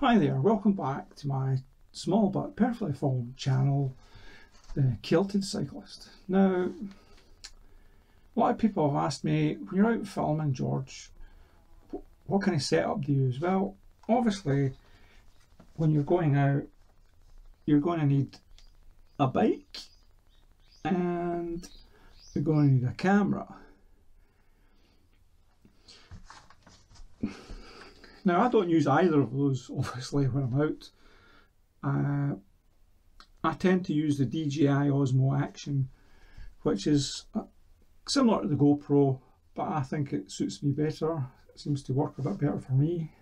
Hi there, welcome back to my small but perfectly formed channel, The Kilted Cyclist. Now, a lot of people have asked me, when you're out filming, George, what kind of setup do you use? Well, obviously, when you're going out, you're going to need a bike and you're going to need a camera. Now, I don't use either of those, obviously, when I'm out. I tend to use the DJI Osmo Action, which is similar to the GoPro, but I think it suits me better. It seems to work a bit better for me.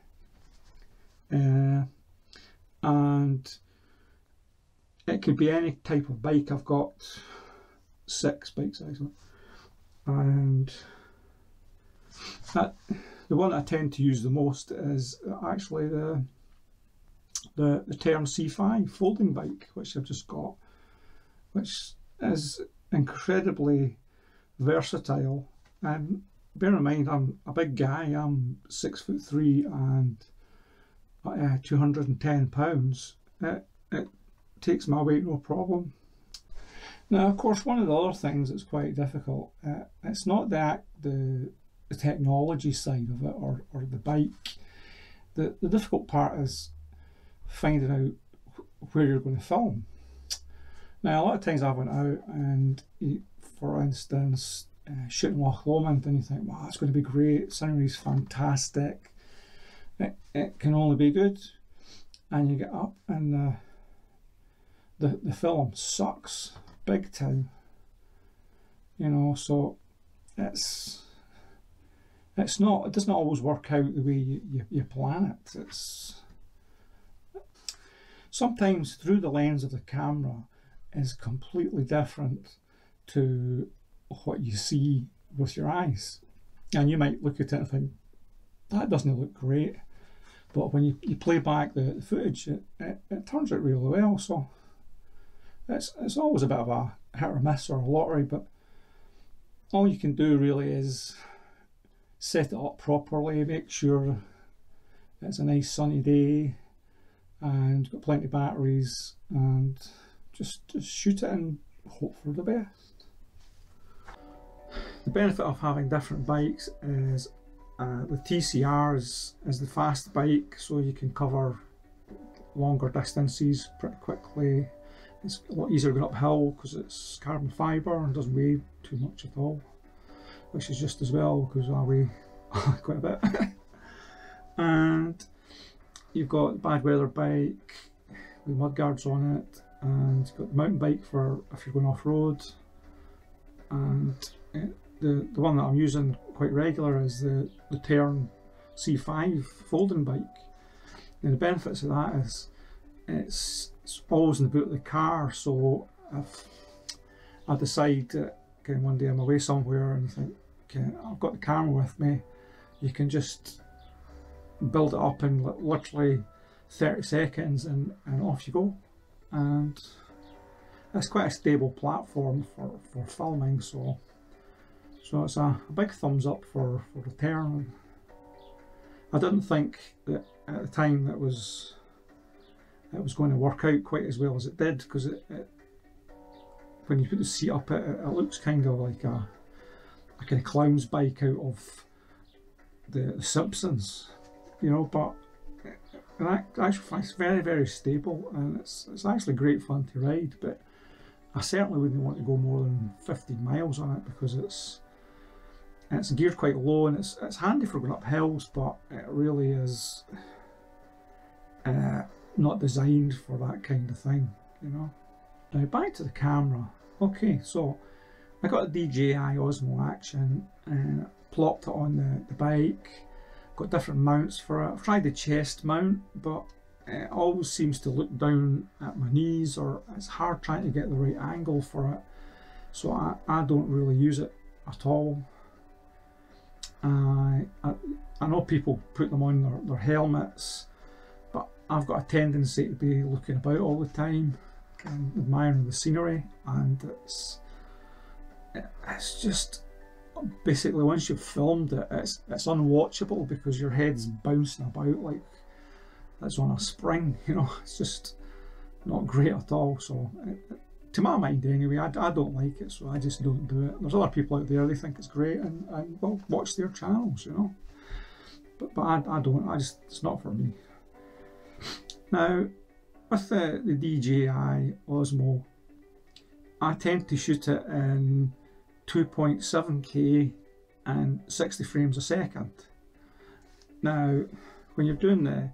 And it could be any type of bike. I've got 6 bikes actually, and the one I tend to use the most is actually the Tern C5 folding bike, which I've just got, which is incredibly versatile. And bear in mind, I'm a big guy. I'm 6'3" and 210 pounds. It takes my weight no problem. Now, of course, one of the other things that's quite difficult, it's not the technology side of it or the bike. The difficult part is finding out where you're going to film. Now, a lot of times I went out and, for instance, shooting Loch Lomond, and you think, wow, it's going to be great, scenery's fantastic, it can only be good, and you get up and the film sucks big time, you know. So it doesn't always work out the way you plan it. It's sometimes through the lens of the camera is completely different to what you see with your eyes, and you might look at it and think, that doesn't look great, but when you play back the footage, it turns out really well. So it's always a bit of a hit or miss or a lottery, but all you can do really is set it up properly, make sure it's a nice sunny day and got plenty of batteries, and just shoot it and hope for the best. The benefit of having different bikes is the TCR is the fast bike, so you can cover longer distances pretty quickly. It's a lot easier going uphill because it's carbon fibre and doesn't weigh too much at all, which is just as well because I weigh quite a bit. And you've got the bad weather bike with mudguards on it, and you've got the mountain bike for if you're going off-road, and the one that I'm using quite regular is the Tern C5 folding bike. And the benefits of that is it's always in the boot of the car, so if I decide that one day I'm away somewhere and think, okay, I've got the camera with me, you can just build it up in literally 30 seconds and off you go. And it's quite a stable platform for filming, so it's a big thumbs up for the Tern. I didn't think that at the time it was going to work out quite as well as it did, because when you put the seat up, it looks kind of like a kind of clown's bike out of the Simpsons, you know. But actually, it's very, very stable, and it's actually great fun to ride. But I certainly wouldn't want to go more than 15 miles on it, because it's geared quite low, and it's handy for going up hills, but it really is not designed for that kind of thing, you know. Now back to the camera. Okay, so I got a DJI Osmo Action and plopped it on the bike. Got different mounts for it. I've tried the chest mount, but it always seems to look down at my knees, or it's hard trying to get the right angle for it. So I don't really use it at all. I know people put them on their helmets, but I've got a tendency to be looking about all the time and admiring the scenery, and it's just basically, once you've filmed it, it's unwatchable because your head's bouncing about that's on a spring, you know. It's just not great at all. So to my mind anyway, I don't like it, so I just don't do it. There's other people out there, they think it's great, and well, watch their channels, you know. But I don't, it's not for me. Now, with the DJI Osmo, I tend to shoot it in 2.7K and 60 frames a second. Now, when you're doing the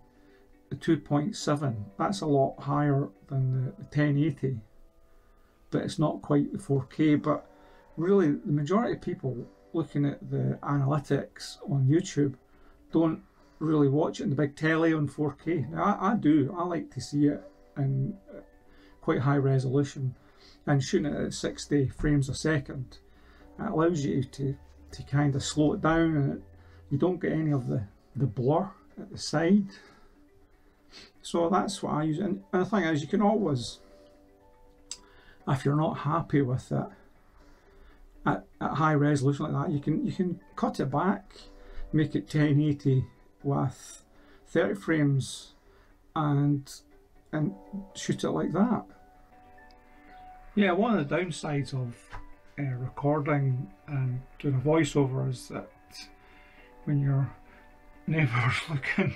2.7, that's a lot higher than the 1080, but it's not quite the 4K. But really, the majority of people looking at the analytics on YouTube don't really watch it in the big telly on 4K. Now, I do. I like to see it in quite high resolution, and shooting it at 60 frames a second, it allows you to kind of slow it down, and you don't get any of the blur at the side. So that's what I use. And the thing is, you can always, if you're not happy with it at high resolution like that, you can cut it back, make it 1080 with 30 frames, and shoot it like that. Yeah, one of the downsides of recording and doing a voiceover is that when your neighbour's looking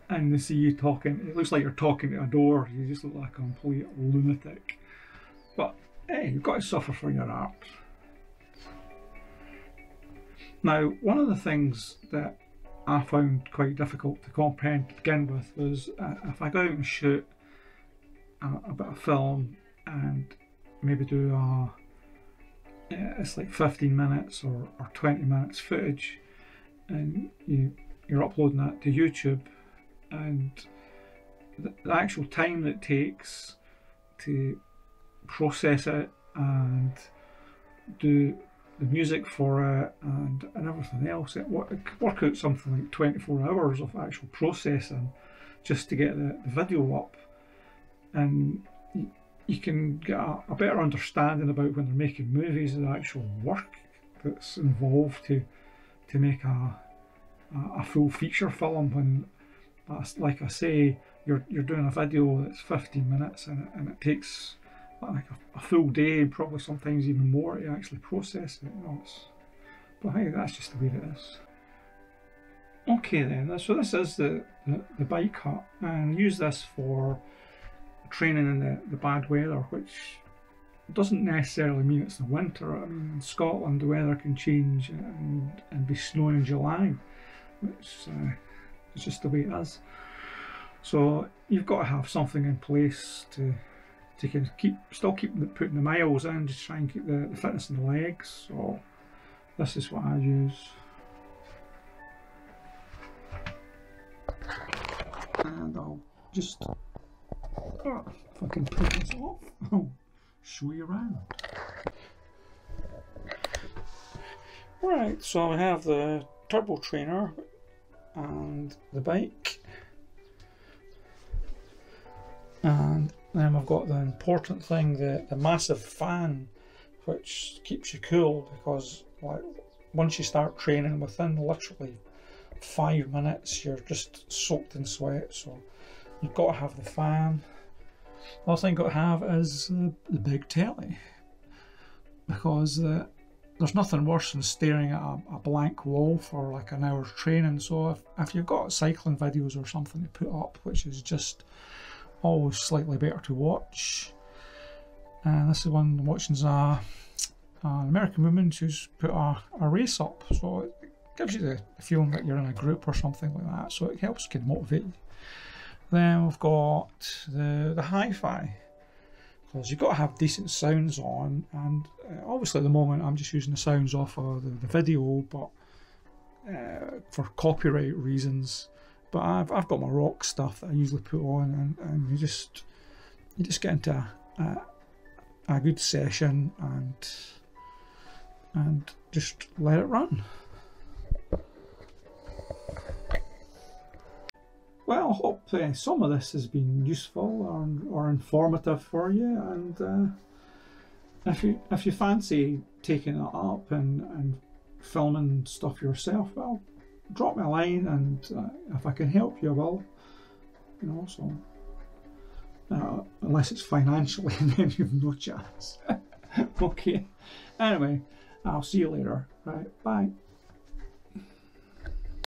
and they see you talking, it looks like you're talking to a door. You just look like a complete lunatic. But hey, you've got to suffer for your art. Now, one of the things that I found quite difficult to comprehend to begin with was if I go out and shoot a bit of film and maybe do it's like 15 minutes or 20 minutes footage, and you're uploading that to YouTube, and the actual time that it takes to process it and do the music for it and everything else, it work out something like 24 hours of actual processing just to get the video up. And you can get a better understanding about, when they're making movies, the actual work that's involved to make a full feature film. When that's, like I say, you're doing a video that's 15 minutes and it takes like a full day, and probably sometimes even more, to actually process it. You know, but hey, that's just the way it is. Okay then, so this is the bike hut, and use this for training in the bad weather, which doesn't necessarily mean it's the winter. I mean, in Scotland the weather can change and be snowing in July, which is just the way it is. So you've got to have something in place to kind of still keep putting the miles in, just try and keep the fitness in the legs. So this is what I use. And I'll just, if I can pull this off, I'll show you around. Right, so I have the turbo trainer and the bike, and then I've got the important thing, the massive fan, which keeps you cool, because like once you start training, within literally 5 minutes you're just soaked in sweat. So you've got to have the fan. The other thing you've got to have is the big telly, because there's nothing worse than staring at a blank wall for like an hour's training. So if you've got cycling videos or something to put up, which is just always slightly better to watch, and this is one I'm watching, an American woman who's put a race up, so it gives you the feeling that you're in a group or something like that, so it helps kind of motivate you. Then we've got the hi-fi, because you've got to have decent sounds on, and obviously at the moment I'm just using the sounds off of the video, but for copyright reasons. But I've got my rock stuff that I usually put on, and you just get into a good session and just let it run. Well, I hope some of this has been useful or informative for you, and if you fancy taking it up and filming stuff yourself, well, drop me a line, and if I can help you, I will. You know, so unless it's financially, then you've no chance. Okay. Anyway, I'll see you later. Right. Bye.